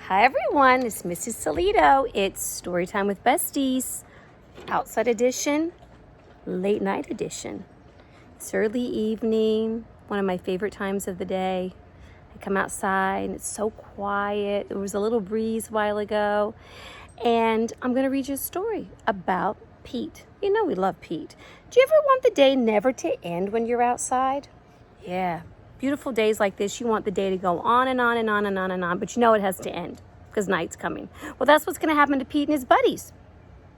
Hi everyone, it's Mrs. Solito. It's Storytime with Besties. Outside edition, late night edition. It's early evening, one of my favorite times of the day. I come outside and it's so quiet. There was a little breeze a while ago. And I'm going to read you a story about Pete. You know we love Pete. Do you ever want the day never to end when you're outside? Yeah. Beautiful days like this, you want the day to go on and on and on and on and on, but you know it has to end because night's coming. Well, that's what's going to happen to Pete and his buddies.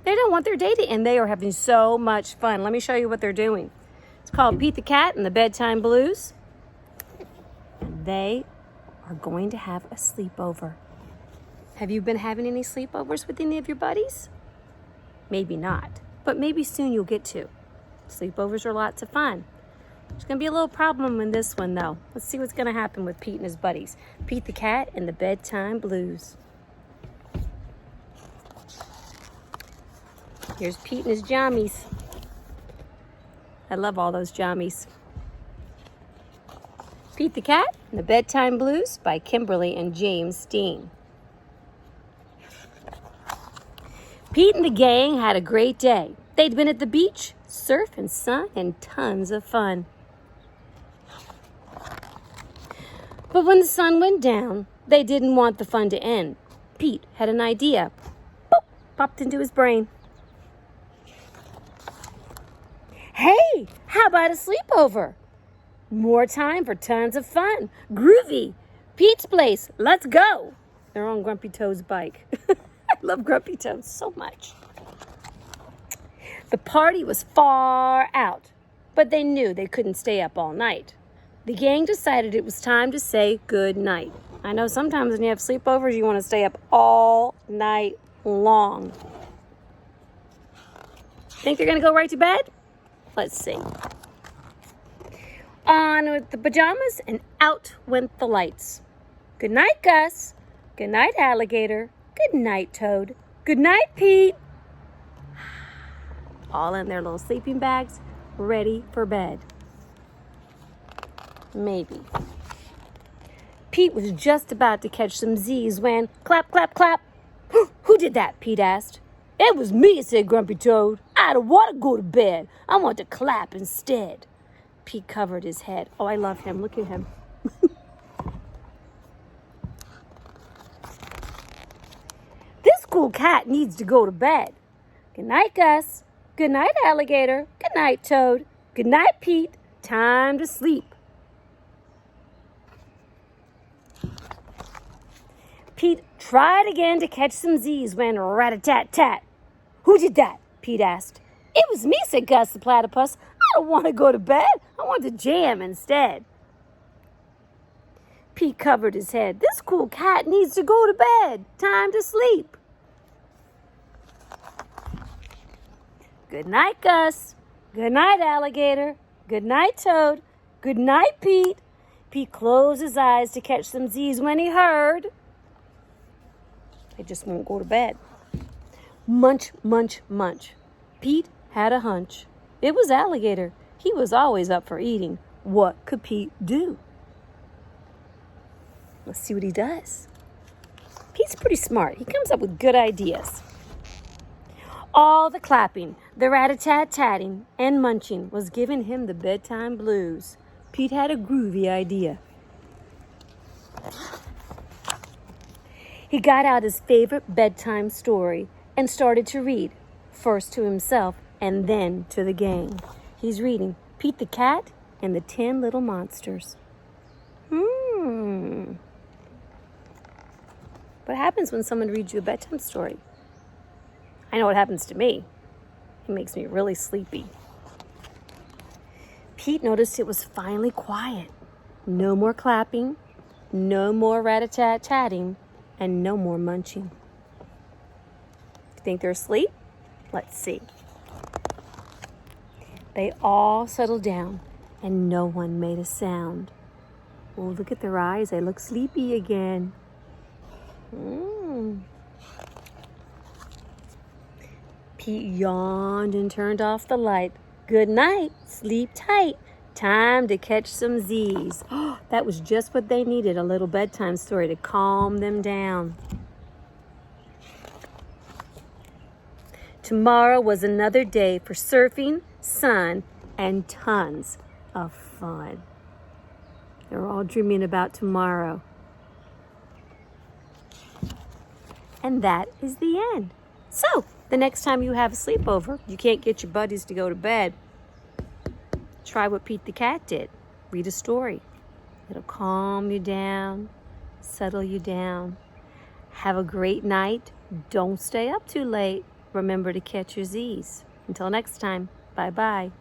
They don't want their day to end. They are having so much fun. Let me show you what they're doing. It's called Pete the Cat and the Bedtime Blues. They are going to have a sleepover. Have you been having any sleepovers with any of your buddies? Maybe not, but maybe soon you'll get to. Sleepovers are lots of fun. There's going to be a little problem in this one, though. Let's see what's going to happen with Pete and his buddies. Pete the Cat and the Bedtime Blues. Here's Pete and his jammies. I love all those jammies. Pete the Cat and the Bedtime Blues by Kimberly and James Steen. Pete and the gang had a great day. They'd been at the beach, surf and sun, and tons of fun. But when the sun went down, they didn't want the fun to end. Pete had an idea. Boop, popped into his brain. Hey, how about a sleepover? More time for tons of fun. Groovy. Pete's place. Let's go. They're on Grumpy Toad's bike. I love Grumpy Toad so much. The party was far out, but they knew they couldn't stay up all night. The gang decided it was time to say good night. I know sometimes when you have sleepovers, you want to stay up all night long. Think they're going to go right to bed? Let's see. On with the pajamas and out went the lights. Good night, Gus. Good night, Alligator. Good night, Toad. Good night, Pete. All in their little sleeping bags, ready for bed. Maybe. Pete was just about to catch some Z's when clap, clap, clap. Who did that? Pete asked. It was me, said Grumpy Toad. I don't want to go to bed. I want to clap instead. Pete covered his head. Oh, I love him. Look at him. This cool cat needs to go to bed. Good night, Gus. Good night, Alligator. Good night, Toad. Good night, Pete. Time to sleep. Pete tried again to catch some Z's when rat-a-tat-tat. Who did that? Pete asked. It was me, said Gus the platypus. I don't want to go to bed. I want to jam instead. Pete covered his head. This cool cat needs to go to bed. Time to sleep. Good night, Gus. Good night, Alligator. Good night, Toad. Good night, Pete. Pete closed his eyes to catch some Z's when he heard. They just won't go to bed. Munch, munch, munch. Pete had a hunch. It was Alligator. He was always up for eating. What could Pete do? Let's see what he does. Pete's pretty smart. He comes up with good ideas. All the clapping, the rat-a-tat-tatting, and munching was giving him the bedtime blues. Pete had a groovy idea. He got out his favorite bedtime story and started to read, first to himself and then to the gang. He's reading Pete the Cat and the 10 Little Monsters. What happens when someone reads you a bedtime story? I know what happens to me. It makes me really sleepy. Pete noticed it was finally quiet. No more clapping, no more rat-a-tat-tatting, and no more munching. Think they're asleep? Let's see. They all settled down, and no one made a sound. Oh, look at their eyes. They look sleepy again. Pete yawned and turned off the light. Good night. Sleep tight. Time to catch some Z's. That was just what they needed, a little bedtime story to calm them down. Tomorrow was another day for surfing, sun, and tons of fun. They're all dreaming about tomorrow. And that is the end. So, the next time you have a sleepover, you can't get your buddies to go to bed, try what Pete the cat did. Read a story. It'll calm you down, settle you down. Have a great night. Don't stay up too late. Remember to catch your Z's. Until next time, bye-bye.